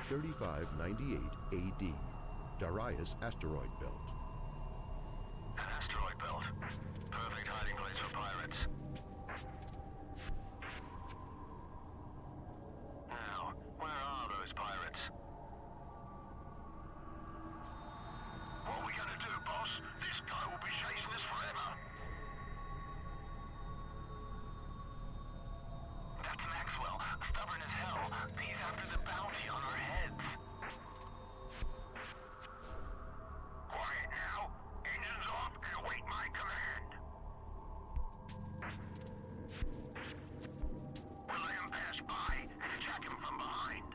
3598 AD, Darius Asteroid Belt. An asteroid belt. Perfect hiding place for pirates. Now, where are those pirates? What are we gonna do, boss? This guy will be chasing us forever. That's Maxwell, stubborn as hell. He's after the bounty on our heads. Quiet now. Engines off and await my command. We'll let him pass by and attack him from behind.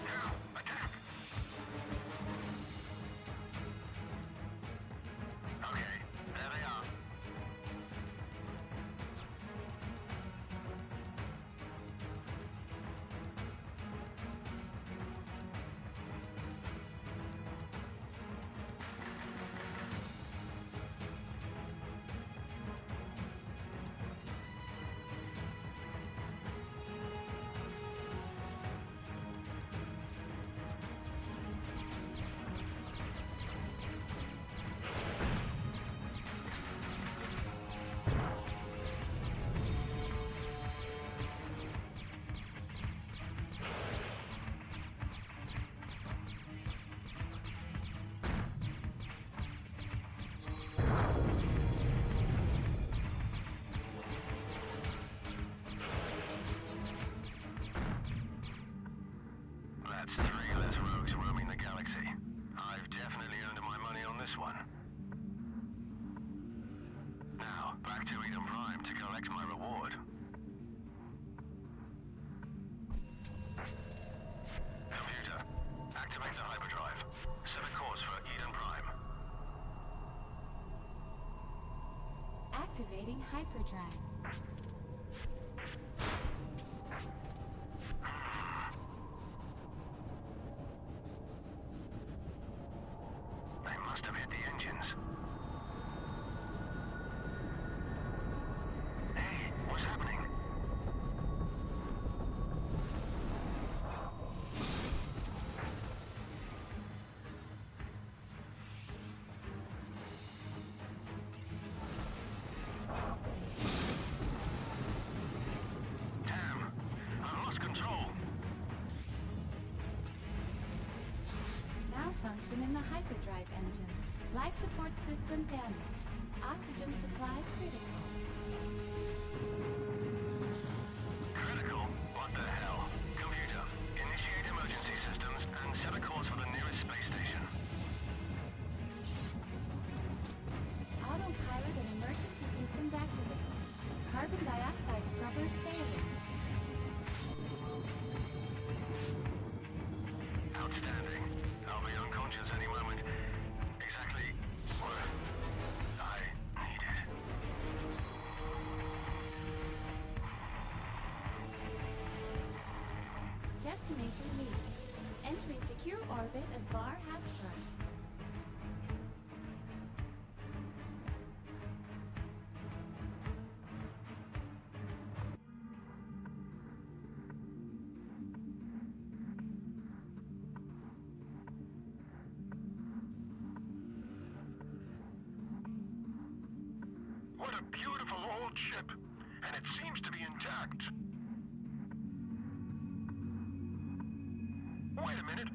Now, attack! Okay, there they are. That's 3 less rogues roaming the galaxy. I've definitely earned my money on this one. Now, back to Eden Prime to collect my reward. Computer, activate the hyperdrive. Set a course for Eden Prime. Activating hyperdrive. They must have hit the engines. Hey, what's happening? Damn, I lost control. Malfunction in the hyperdrive engine. Life support system damaged. Oxygen supply critical. Critical? What the hell? Computer, initiate emergency systems and set a course for the nearest space station. Autopilot and emergency systems activated. Carbon dioxide scrubbers failing. Outstanding. I'll be unconscious any moment. Exactly what I needed. Destination reached. Entering secure orbit of Var Hastra. What a beautiful old ship, and it seems to be intact. Wait a minute,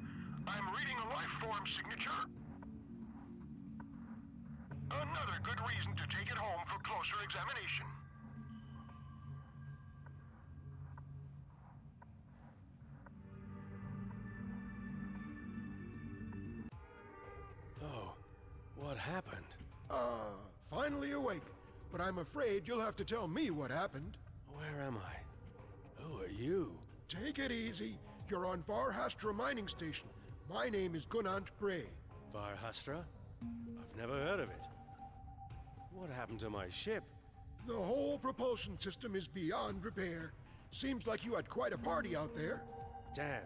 I'm reading a life form signature. Another good reason to take it home for closer examination. Oh, what happened? Finally awake. But I'm afraid you'll have to tell me what happened. Where am I? Who are you? Take it easy. You're on Varhastra Mining Station. My name is Gunant Bray. Varhastra? I've never heard of it. What happened to my ship? The whole propulsion system is beyond repair. Seems like you had quite a party out there. Damn.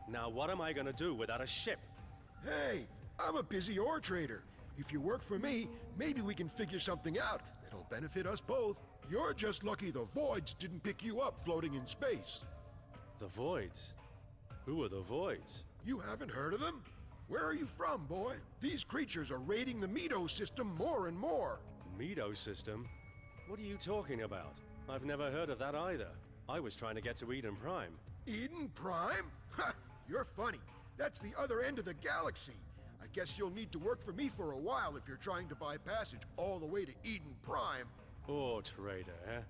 Now what am I gonna do without a ship? Hey, I'm a busy ore trader. If you work for me, maybe we can figure something out that'll benefit us both. You're just lucky the voids didn't pick you up floating in space. The Voids? Who are the Voids? You haven't heard of them? Where are you from, boy? These creatures are raiding the Meadow system more and more. Meadow system? What are you talking about? I've never heard of that either. I was trying to get to Eden Prime. Eden Prime? Ha! You're funny. That's the other end of the galaxy. I guess you'll need to work for me for a while if you're trying to buy passage all the way to Eden Prime. Ore trader, eh?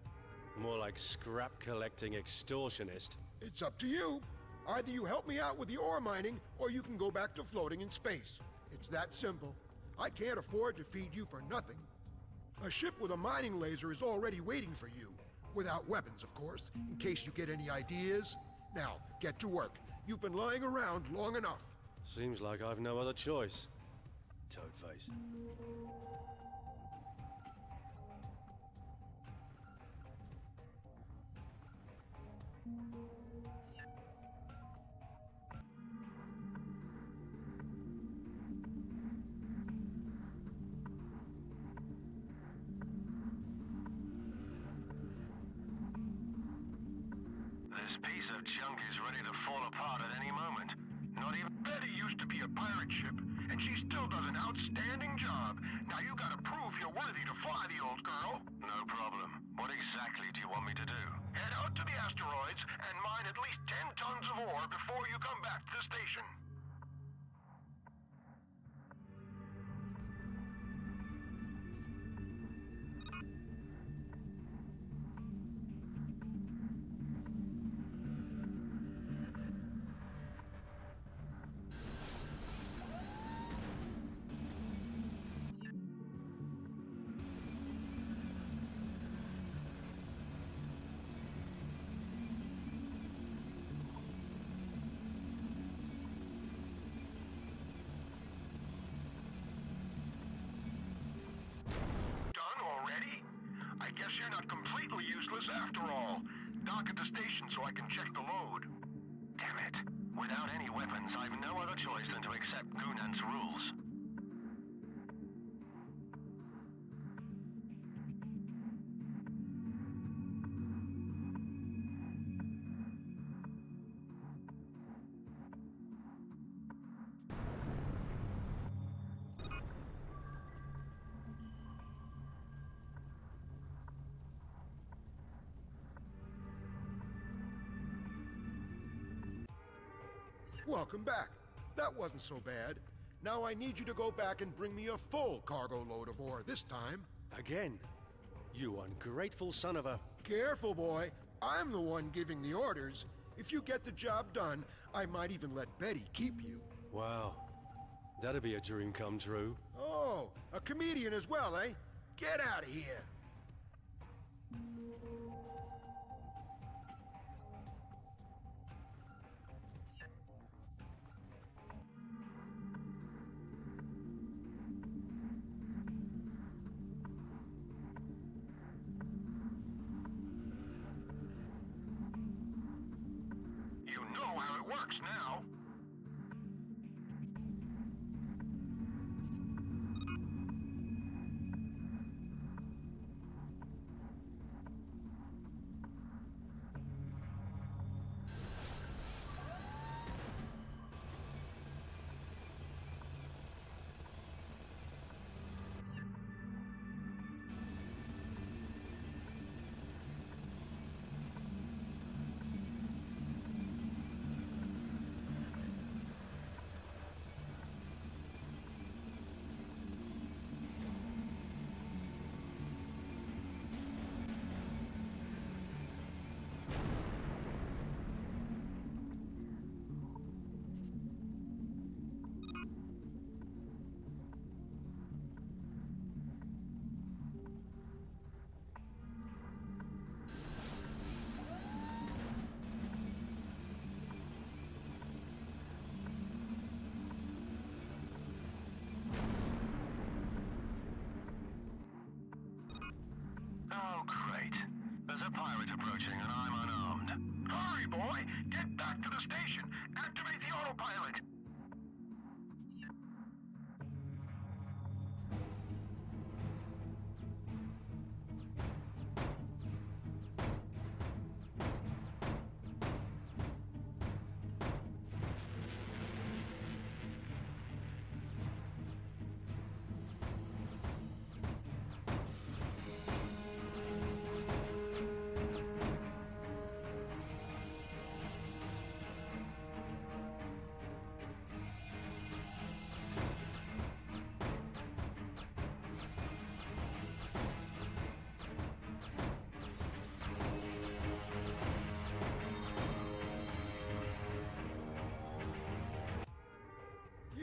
More like scrap collecting extortionist. It's up to you. Either you help me out with the ore mining, or you can go back to floating in space. It's that simple. I can't afford to feed you for nothing. A ship with a mining laser is already waiting for you. Without weapons, of course, in case you get any ideas. Now, get to work. You've been lying around long enough. Seems like I've no other choice. Toadface. This piece of junk is ready to fall apart at any moment. Not even Betty used to be a pirate ship, and she still does an outstanding job. Now you gotta prove you're worthy to fly the old girl. No problem. What exactly do you want me to do? Head out to the asteroids and mine at least 10 tons of ore before you come back to the station. I guess you're not completely useless after all. Dock at the station so I can check the load. Damn it. Without any weapons, I've no other choice than to accept Gunan's rules. Welcome back. That wasn't so bad. Now I need you to go back and bring me a full cargo load of ore this time. Again? You ungrateful son of a... Careful, boy. I'm the one giving the orders. If you get the job done, I might even let Betty keep you. Wow. That'd be a dream come true. Oh, a comedian as well, eh? Get out of here. You know how it works now.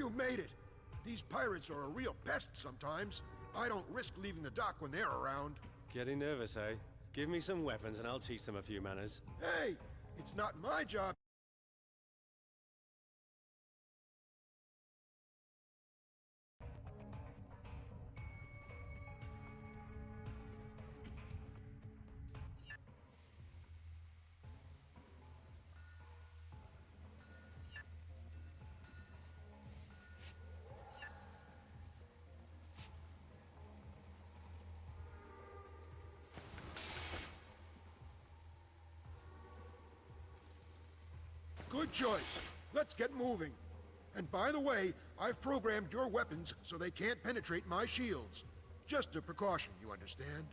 You made it! These pirates are a real pest sometimes. I don't risk leaving the dock when they're around. Getting nervous, eh? Give me some weapons and I'll teach them a few manners. Hey, it's not my job. Good choice. Let's get moving. And by the way, I've programmed your weapons so they can't penetrate my shields. Just a precaution, you understand?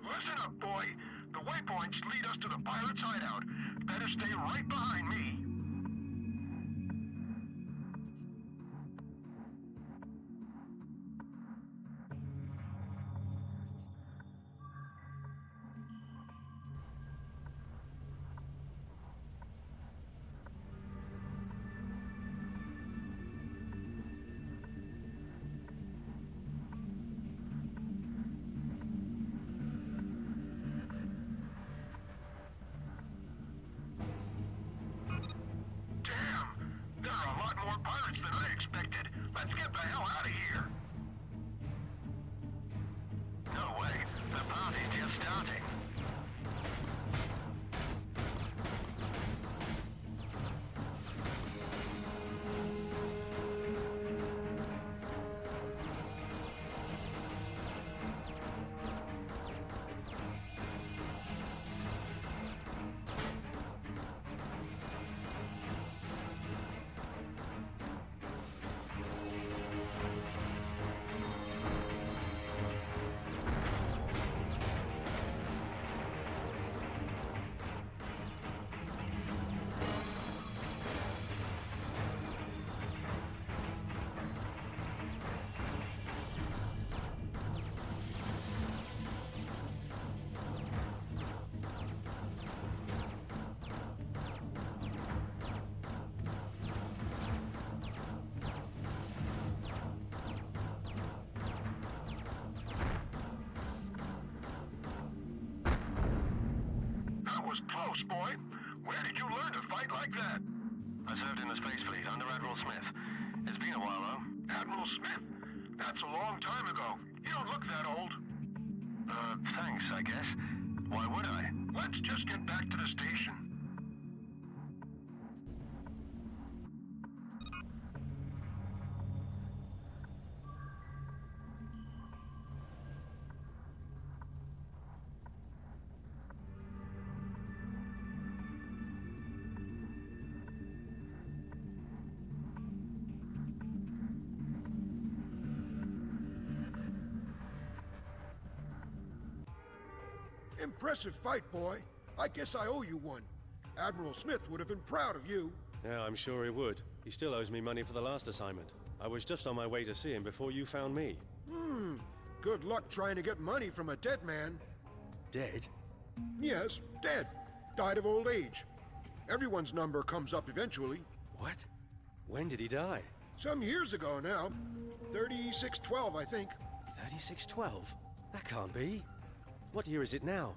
Listen up, boy. The waypoints lead us to the pirate's hideout. Better stay right behind me. Damn! There are a lot more pirates than I expected. Let's get the hell out of here. No way. The party's just starting. That was close, boy. Where did you learn to fight like that? I served in the Space Fleet under Admiral Smith. It's been a while, though. Admiral Smith? That's a long time ago. You don't look that old. Thanks, I guess. Why would I? Let's just get back to the station. Impressive fight, boy. I guess I owe you one. Admiral Smith would have been proud of you. Yeah, I'm sure he would. He still owes me money for the last assignment. I was just on my way to see him before you found me. Good luck trying to get money from a dead man. Dead? Yes, dead. Died of old age. Everyone's number comes up eventually. What? When did he die? Some years ago now. 3612, I think. 3612? That can't be. What year is it now?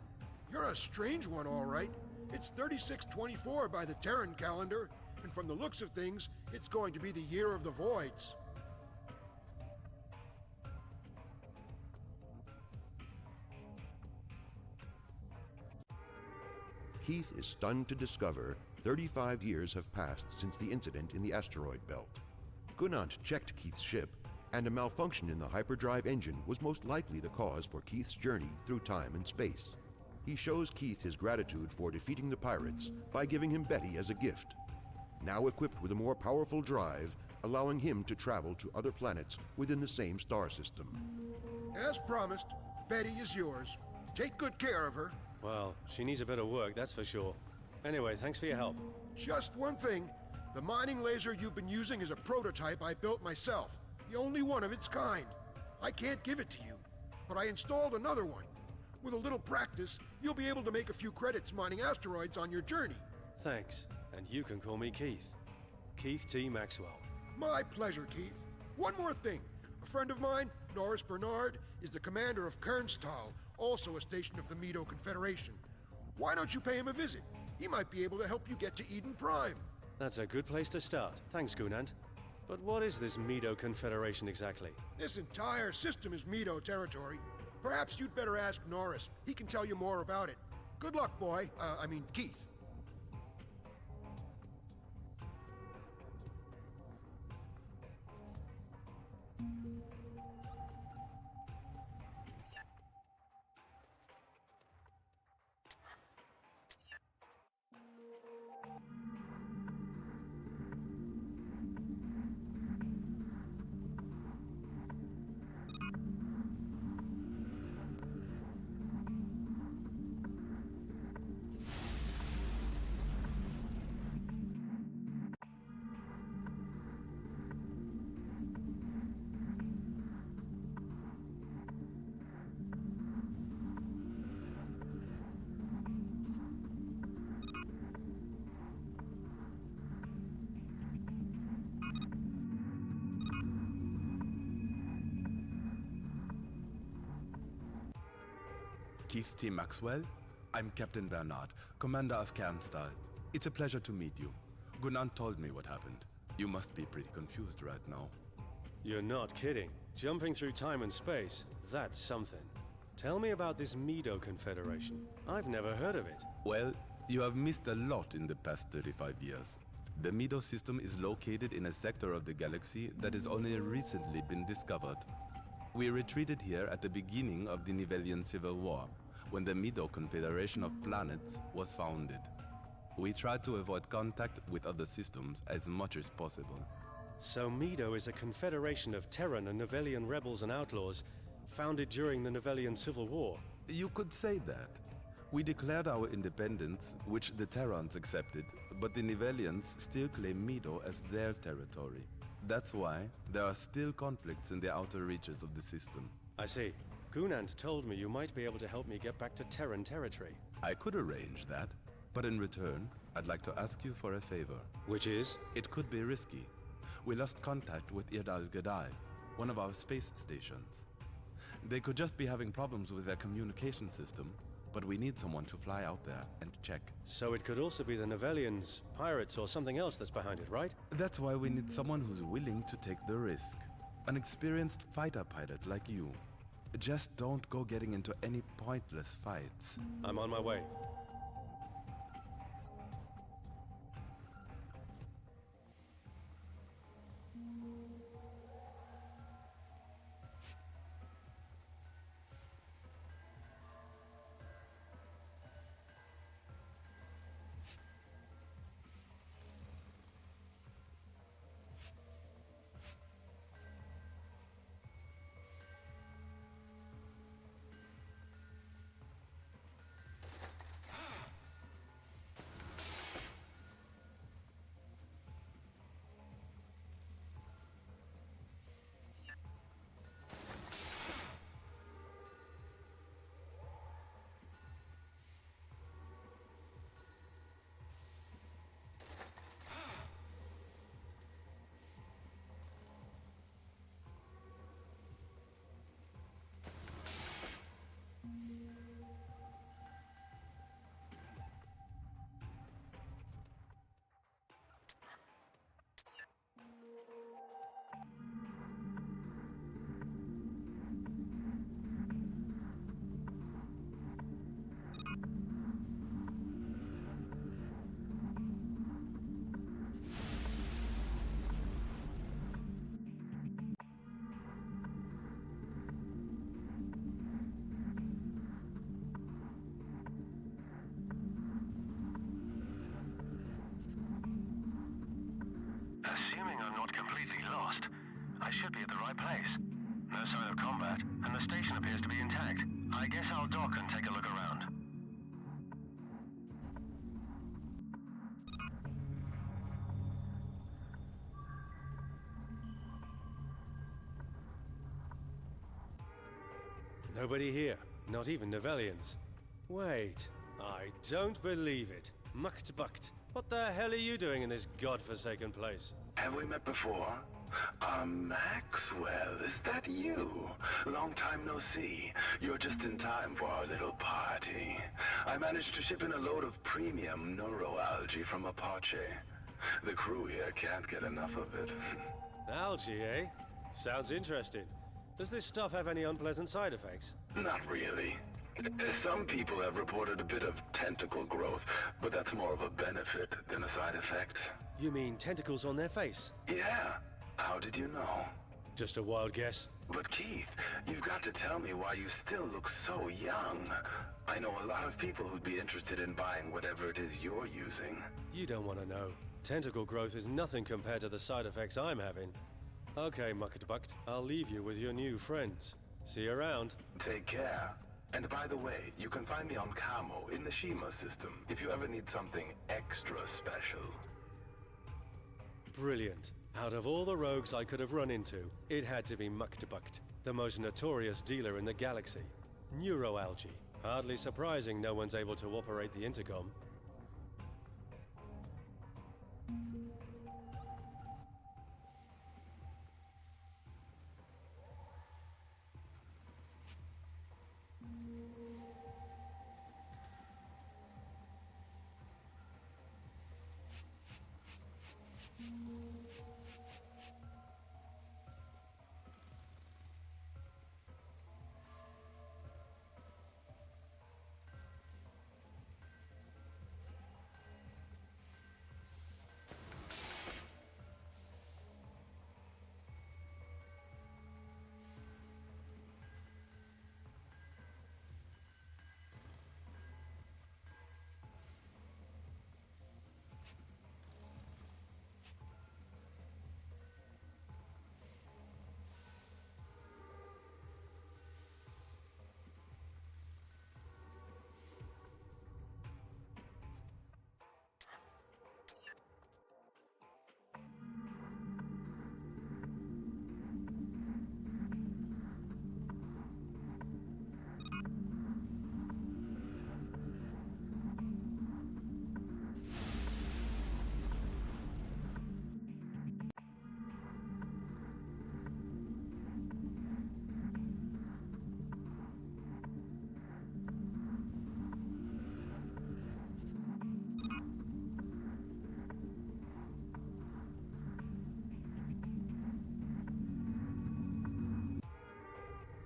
You're a strange one, all right. It's 3624 by the Terran calendar, and from the looks of things, it's going to be the year of the Voids. Keith is stunned to discover 35 years have passed since the incident in the asteroid belt. Gunant checked Keith's ship, and a malfunction in the hyperdrive engine was most likely the cause for Keith's journey through time and space. He shows Keith his gratitude for defeating the pirates by giving him Betty as a gift. Now equipped with a more powerful drive, allowing him to travel to other planets within the same star system. As promised, Betty is yours. Take good care of her. Well, she needs a bit of work, that's for sure. Anyway, thanks for your help. Just one thing. The mining laser you've been using is a prototype I built myself. The only one of its kind. I can't give it to you, but I installed another one. With a little practice, you'll be able to make a few credits mining asteroids on your journey. Thanks, and you can call me Keith. Keith T. Maxwell. My pleasure, Keith. One more thing. A friend of mine, Norris Bernard, is the commander of Kernstahl, also a station of the Medo Confederation. Why don't you pay him a visit? He might be able to help you get to Eden Prime. That's a good place to start. Thanks, Gunant. But what is this Medo Confederation exactly? This entire system is Medo territory. Perhaps you'd better ask Norris. He can tell you more about it. Good luck, boy. I mean, Keith. Keith T. Maxwell? I'm Captain Bernard, commander of Kernstahl. It's a pleasure to meet you. Gunant told me what happened. You must be pretty confused right now. You're not kidding. Jumping through time and space, that's something. Tell me about this Medo Confederation. I've never heard of it. Well, you have missed a lot in the past 35 years. The Medo system is located in a sector of the galaxy that has only recently been discovered. We retreated here at the beginning of the Nivelian Civil War, when the Medo Confederation of Planets was founded. We tried to avoid contact with other systems as much as possible. So Medo is a confederation of Terran and Nivelian rebels and outlaws, founded during the Nivelian Civil War. You could say that. We declared our independence, which the Terrans accepted, but the Nivelians still claim Medo as their territory. That's why there are still conflicts in the outer reaches of the system. I see. Gunant told me you might be able to help me get back to Terran territory. I could arrange that, but in return, I'd like to ask you for a favor. Which is? It could be risky. We lost contact with Irdal Gadai, one of our space stations. They could just be having problems with their communication system, but we need someone to fly out there and check. So it could also be the Nivelians, pirates, or something else that's behind it, right? That's why we need someone who's willing to take the risk. An experienced fighter pilot like you. Just don't go getting into any pointless fights. I'm on my way. Assuming I'm not completely lost, I should be at the right place. No sign of combat, and the station appears to be intact. I guess I'll dock and take a look around. Nobody here, not even Novellians. Wait, I don't believe it. Mucked bucked. What the hell are you doing in this godforsaken place? Have we met before? Maxwell, is that you? Long time no see. You're just in time for our little party. I managed to ship in a load of premium neuroalgae from Apache. The crew here can't get enough of it. Algae, eh? Sounds interesting. Does this stuff have any unpleasant side effects? Not really. Some people have reported a bit of tentacle growth, but that's more of a benefit than a side effect. You mean tentacles on their face? Yeah. How did you know? Just a wild guess. But Keith, you've got to tell me why you still look so young. I know a lot of people who'd be interested in buying whatever it is you're using. You don't want to know. Tentacle growth is nothing compared to the side effects I'm having. Okay, Mucked Bucked, I'll leave you with your new friends. See you around. Take care. And by the way, you can find me on Camo in the Shima system if you ever need something extra special. Brilliant. Out of all the rogues I could have run into, it had to be Mucked Bucked, the most notorious dealer in the galaxy. Neuroalgae. Hardly surprising no one's able to operate the intercom.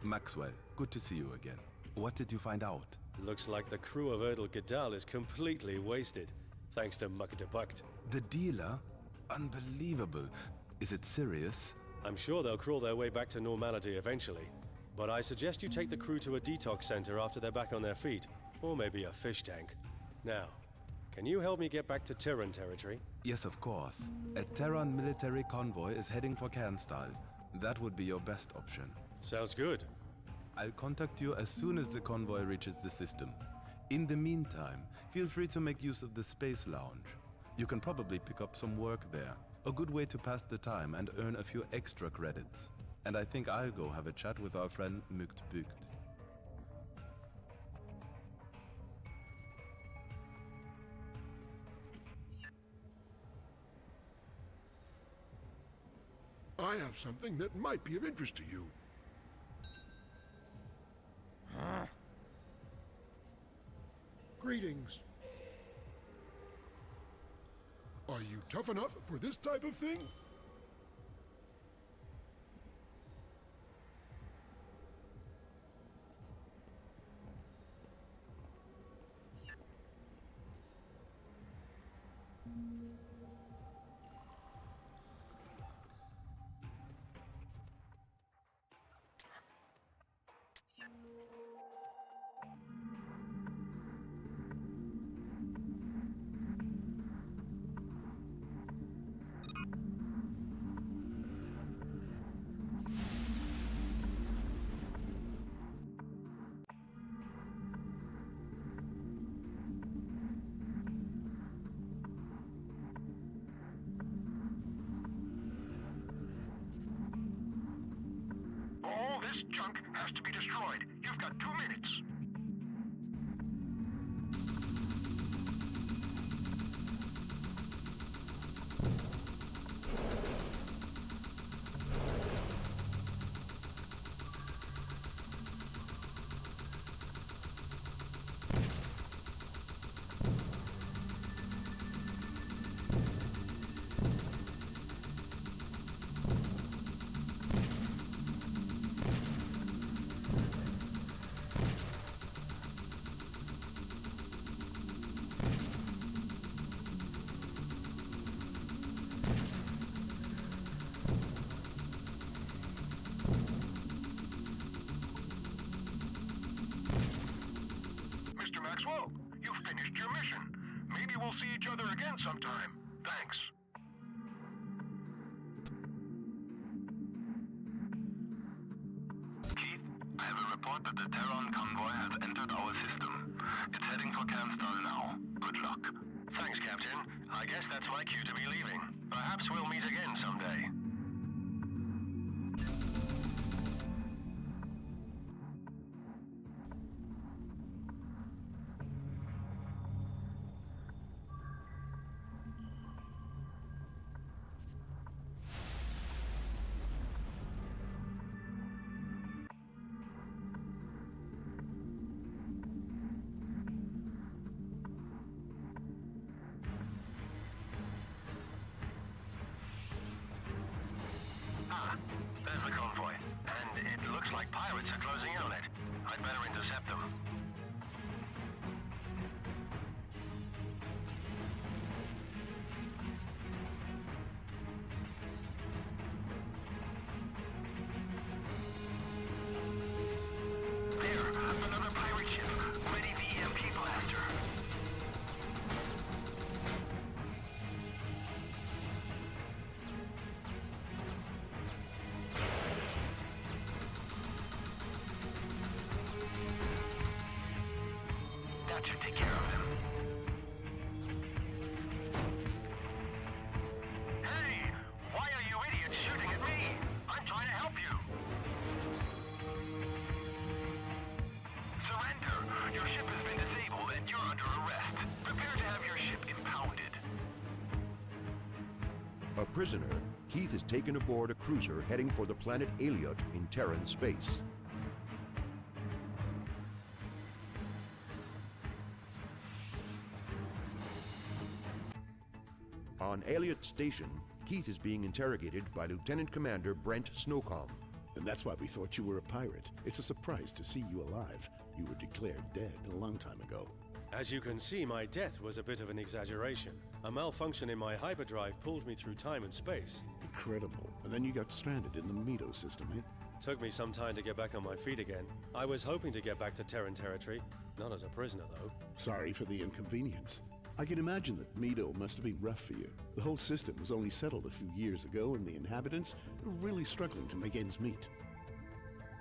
Maxwell, good to see you again. What did you find out? Looks like the crew of Erdl Gadal is completely wasted, thanks to Mucked Bucked. The dealer? Unbelievable. Is it serious? I'm sure they'll crawl their way back to normality eventually. But I suggest you take the crew to a detox center after they're back on their feet. Or maybe a fish tank. Now, can you help me get back to Terran territory? Yes, of course. A Terran military convoy is heading for Cairnstal. That would be your best option. Sounds good. I'll contact you as soon as the convoy reaches the system. In the meantime, feel free to make use of the Space Lounge. You can probably pick up some work there. A good way to pass the time and earn a few extra credits. And I think I'll go have a chat with our friend Mukt Bukt. I have something that might be of interest to you. Greetings. Are you tough enough for this type of thing? junk has to be destroyed. You've got 2 minutes. Mr. Maxwell, you've finished your mission. Maybe we'll see each other again sometime. Thanks. Keith, I have a report that the Terran convoy has entered our system. It's heading for Canstar now. Good luck. Thanks, Captain. I guess that's my cue to be leaving. Perhaps we'll meet again someday. There's the convoy, and it looks like pirates are closing in on it. I'd better intercept them. There, another pirate ship. Ready the EMP blaster. That should take care of them. Hey! Why are you idiots shooting at me? I'm trying to help you. Surrender. Your ship has been disabled and you're under arrest. Prepare to have your ship impounded. A prisoner, Keith is taken aboard a cruiser heading for the planet Aliot in Terran space. On Aliot Station, Keith is being interrogated by Lieutenant Commander Brent Snowcomb. And that's why we thought you were a pirate. It's a surprise to see you alive. You were declared dead a long time ago. As you can see, my death was a bit of an exaggeration. A malfunction in my hyperdrive pulled me through time and space. Incredible. And then you got stranded in the Mido system, eh? Took me some time to get back on my feet again. I was hoping to get back to Terran territory, not as a prisoner though. Sorry for the inconvenience. I can imagine that Mido must have been rough for you. The whole system was only settled a few years ago, and the inhabitants are really struggling to make ends meet.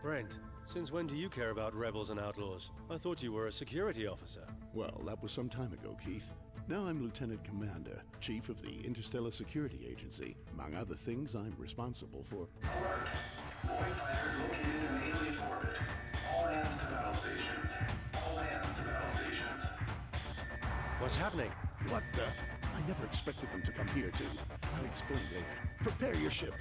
Brent, since when do you care about rebels and outlaws? I thought you were a security officer. Well, that was some time ago, Keith. Now I'm Lieutenant Commander, Chief of the Interstellar Security Agency. Among other things, I'm responsible for... Void fighter located in alien orbit. All hands to battle stations. All hands to battle stations. What's happening? What the? I never expected them to come here, too. I'll explain later. Prepare your ship.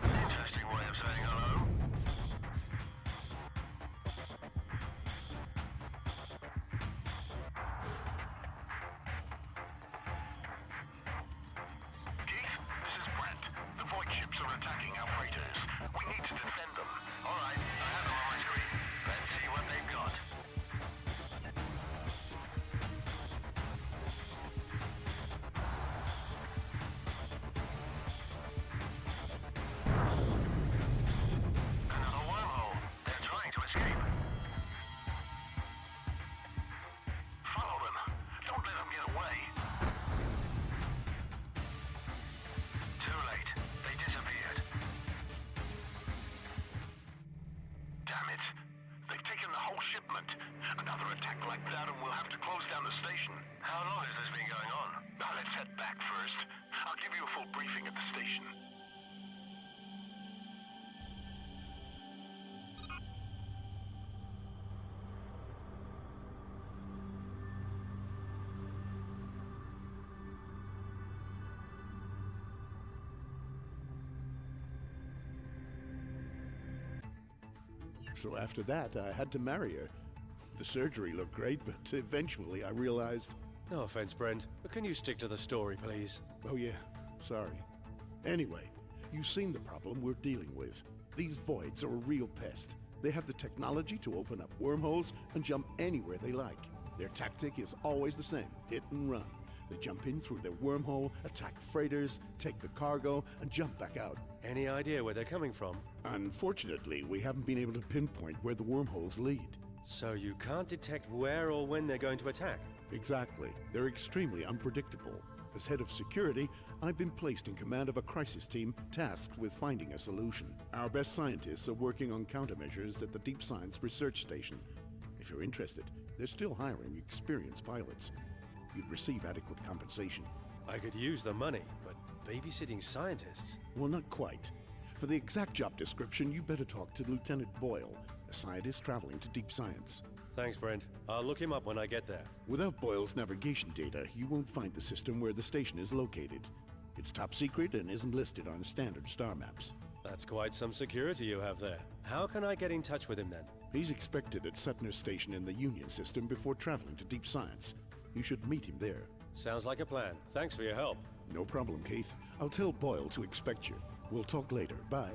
Interesting way of saying hello. Keith, this is Brent. The void ships are attacking our freighters. We need to defend them. All right, I have them on my screen. Let's see what they've got. Another wormhole. They're trying to escape. Follow them. Don't let them get away. Too late. They disappeared. Damn it. They've taken the whole shipment. Another attack like that and we'll have to close down the station. How long has this been going on? Now let's head back first. I'll give you a full briefing at the station. So after that, I had to marry her. The surgery looked great, but eventually I realized... No offense, Brent, but can you stick to the story, please? Oh yeah, sorry. Anyway, you've seen the problem we're dealing with. These voids are a real pest. They have the technology to open up wormholes and jump anywhere they like. Their tactic is always the same, hit and run. They jump in through their wormhole, attack freighters, take the cargo, and jump back out. Any idea where they're coming from? Unfortunately, we haven't been able to pinpoint where the wormholes lead. So you can't detect where or when they're going to attack? Exactly. They're extremely unpredictable. As head of security, I've been placed in command of a crisis team tasked with finding a solution. Our best scientists are working on countermeasures at the Deep Science Research Station. If you're interested, they're still hiring experienced pilots. You'd receive adequate compensation. I could use the money, but babysitting scientists? Well, not quite. For the exact job description, you better talk to Lieutenant Boyle, a scientist traveling to Deep Science. Thanks, Brent. I'll look him up when I get there. Without Boyle's navigation data, you won't find the system where the station is located. It's top secret and isn't listed on standard star maps. That's quite some security you have there. How can I get in touch with him then? He's expected at Sutner's station in the Union system before traveling to Deep Science. You should meet him there. Sounds like a plan. Thanks for your help. No problem, Keith. I'll tell Boyle to expect you. We'll talk later. Bye.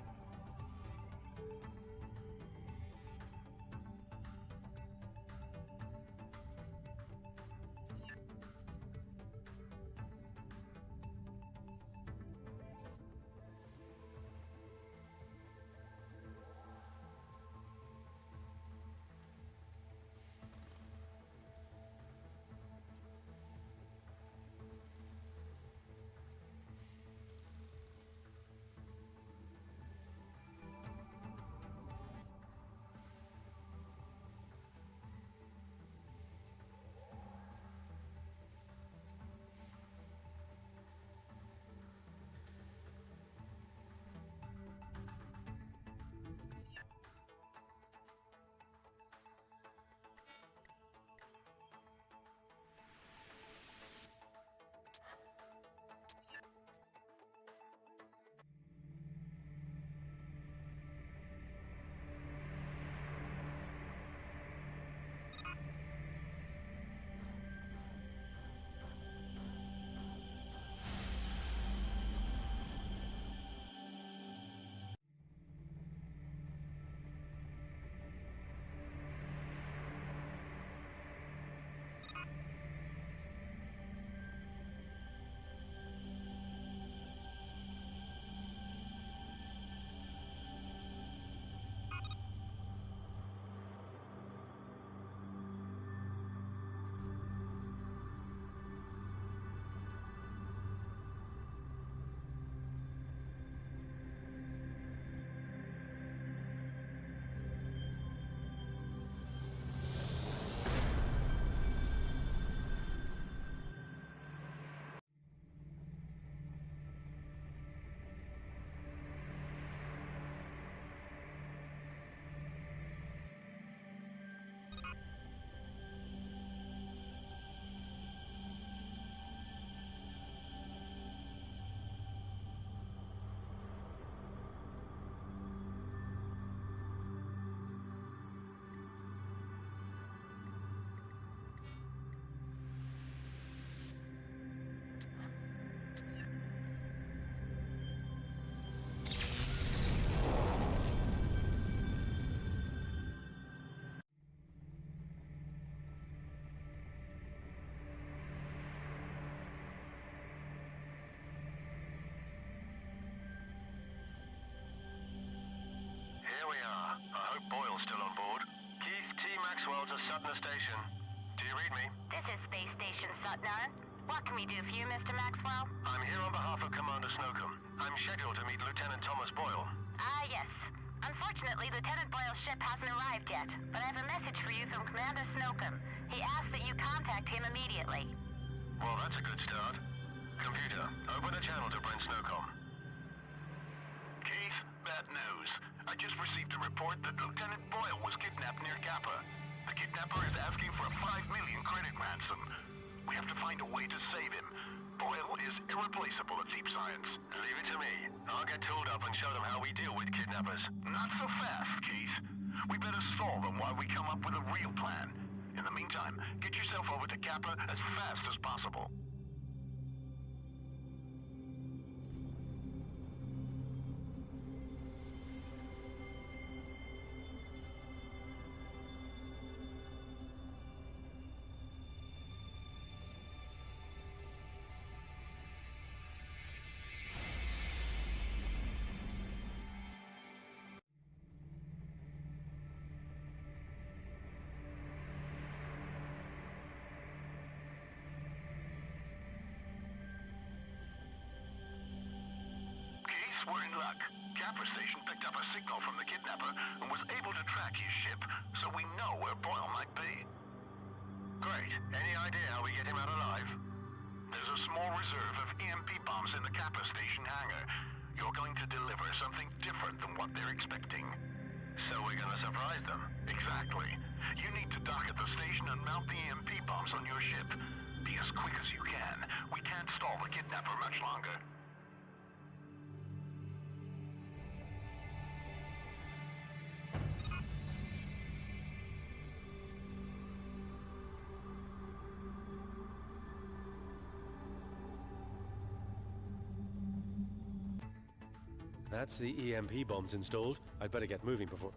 Boyle still on board? Keith T. Maxwell to Sutner Station. Do you read me? This is Space Station Sutner. What can we do for you, Mr. Maxwell? I'm here on behalf of Commander Snowcomb. I'm scheduled to meet Lieutenant Thomas Boyle. Ah, yes. Unfortunately, Lieutenant Boyle's ship hasn't arrived yet, but I have a message for you from Commander Snowcomb. He asks that you contact him immediately. Well, that's a good start. Computer, open a channel to Brent Snowcomb. Keith, bad news. I just received a report that Lieutenant Boyle was kidnapped near Kappa. The kidnapper is asking for a 5 million credit ransom. We have to find a way to save him. Boyle is irreplaceable at deep science. Leave it to me. I'll get tooled up and show them how we deal with kidnappers. Not so fast, Keith. We better stall them while we come up with a real plan. In the meantime, get yourself over to Kappa as fast as possible. We're in luck. Kappa Station picked up a signal from the kidnapper and was able to track his ship, so we know where Boyle might be. Great. Any idea how we get him out alive? There's a small reserve of EMP bombs in the Kappa Station hangar. You're going to deliver something different than what they're expecting. So we're gonna surprise them? Exactly. You need to dock at the station and mount the EMP bombs on your ship. Be as quick as you can. We can't stall the kidnapper much longer. That's the EMP bombs installed. I'd better get moving before...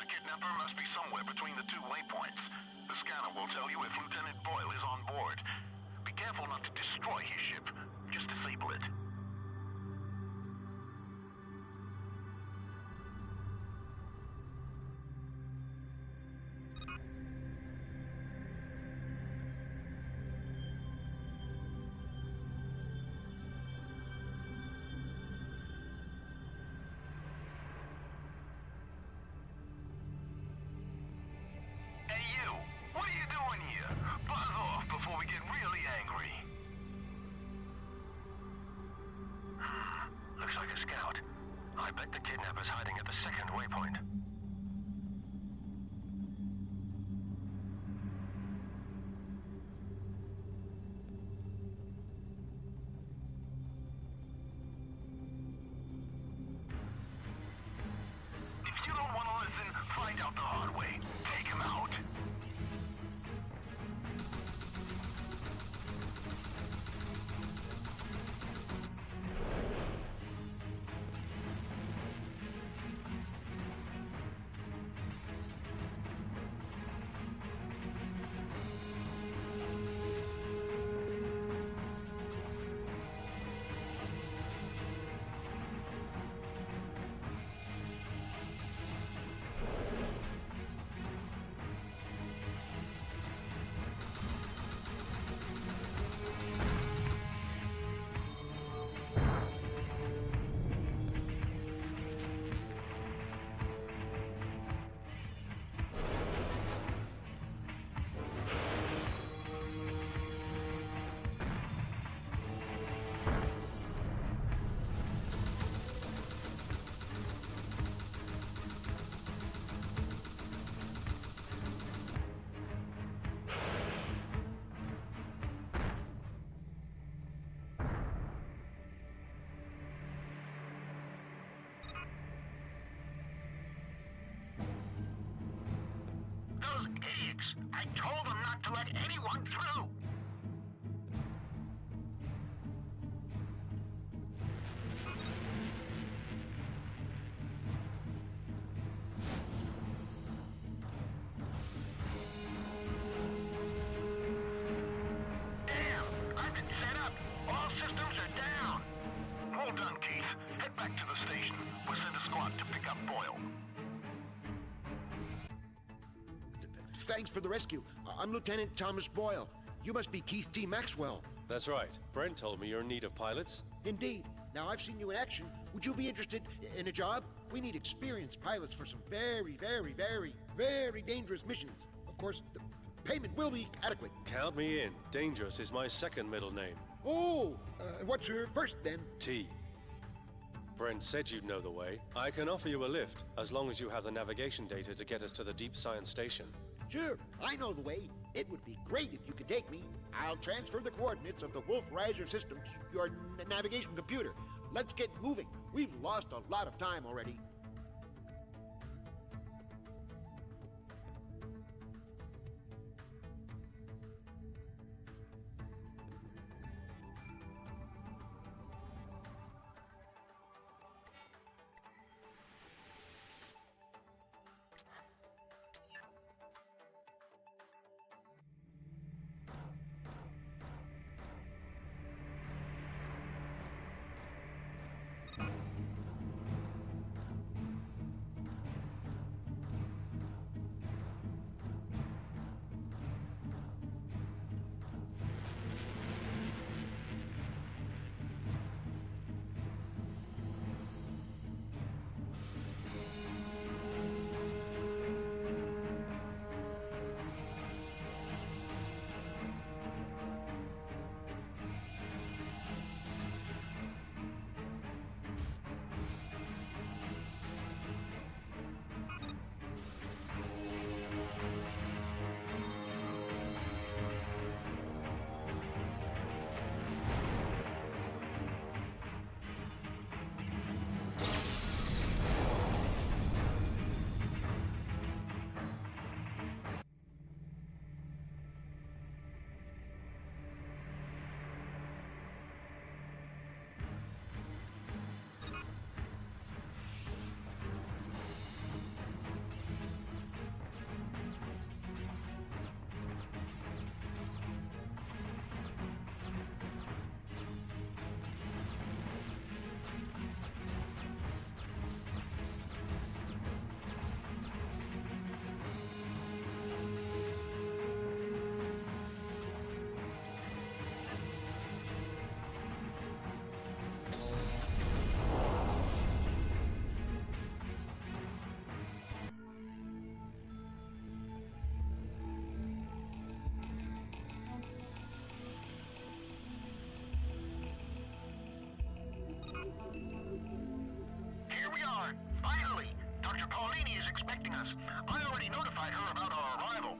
Kidnapper must be somewhere between the two waypoints. The scanner will tell you if Lieutenant Boyle is on board. Be careful not to destroy his ship. Just disable it. Scout. I bet the kidnapper's hiding at the second waypoint. If you don't want to listen, find out the hard way. Take him out. I told them not to let anyone through! Damn! I've been set up! All systems are down! Well done, Keith. Head back to the station. We'll send a squad to pick up Boyle. Thanks for the rescue. I'm Lieutenant Thomas Boyle. You must be Keith T. Maxwell. That's right. Brent told me you're in need of pilots. Indeed. Now, I've seen you in action. Would you be interested in a job? We need experienced pilots for some very, very, very, very dangerous missions. Of course, the payment will be adequate. Count me in. Dangerous is my second middle name. Oh, what's your first then? T. Brent said you'd know the way. I can offer you a lift, as long as you have the navigation data to get us to the Deep Science Station. Sure, I know the way. It would be great if you could take me. I'll transfer the coordinates of the Wolf Riser system to your navigation computer. Let's get moving. We've lost a lot of time already. Here we are! Finally! Dr. Paulini is expecting us. I already notified her about our arrival.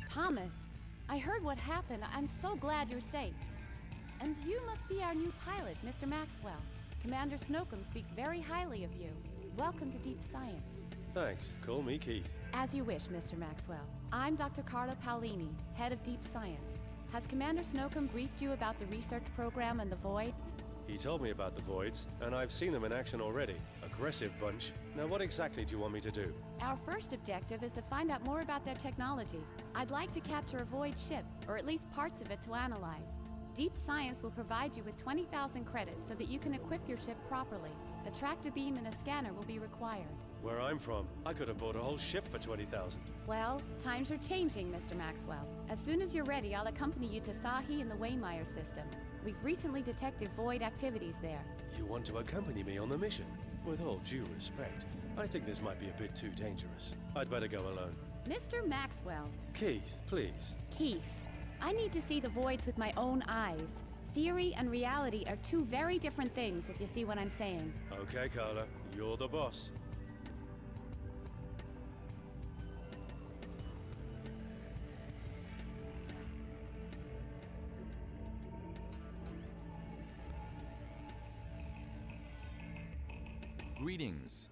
Thomas, I heard what happened. I'm so glad you're safe. And you must be our new pilot, Mr. Maxwell. Commander Snowcomb speaks very highly of you. Welcome to Deep Science. Thanks. Call me Keith. As you wish, Mr. Maxwell. I'm Dr. Carla Paolini, head of Deep Science. Has Commander Snowcomb briefed you about the research program and the Voids? He told me about the Voids, and I've seen them in action already. Aggressive bunch. Now what exactly do you want me to do? Our first objective is to find out more about their technology. I'd like to capture a Void ship, or at least parts of it to analyze. Deep Science will provide you with 20,000 credits so that you can equip your ship properly. A tractor beam and a scanner will be required. Where I'm from, I could have bought a whole ship for 20,000. Well, times are changing, Mr. Maxwell. As soon as you're ready, I'll accompany you to Sahi and the Waymire system. We've recently detected Void activities there. You want to accompany me on the mission? With all due respect, I think this might be a bit too dangerous. I'd better go alone. Mr. Maxwell. Keith, please. Keith, I need to see the Voids with my own eyes. Theory and reality are two very different things, if you see what I'm saying. Okay, Carla, you're the boss. Greetings.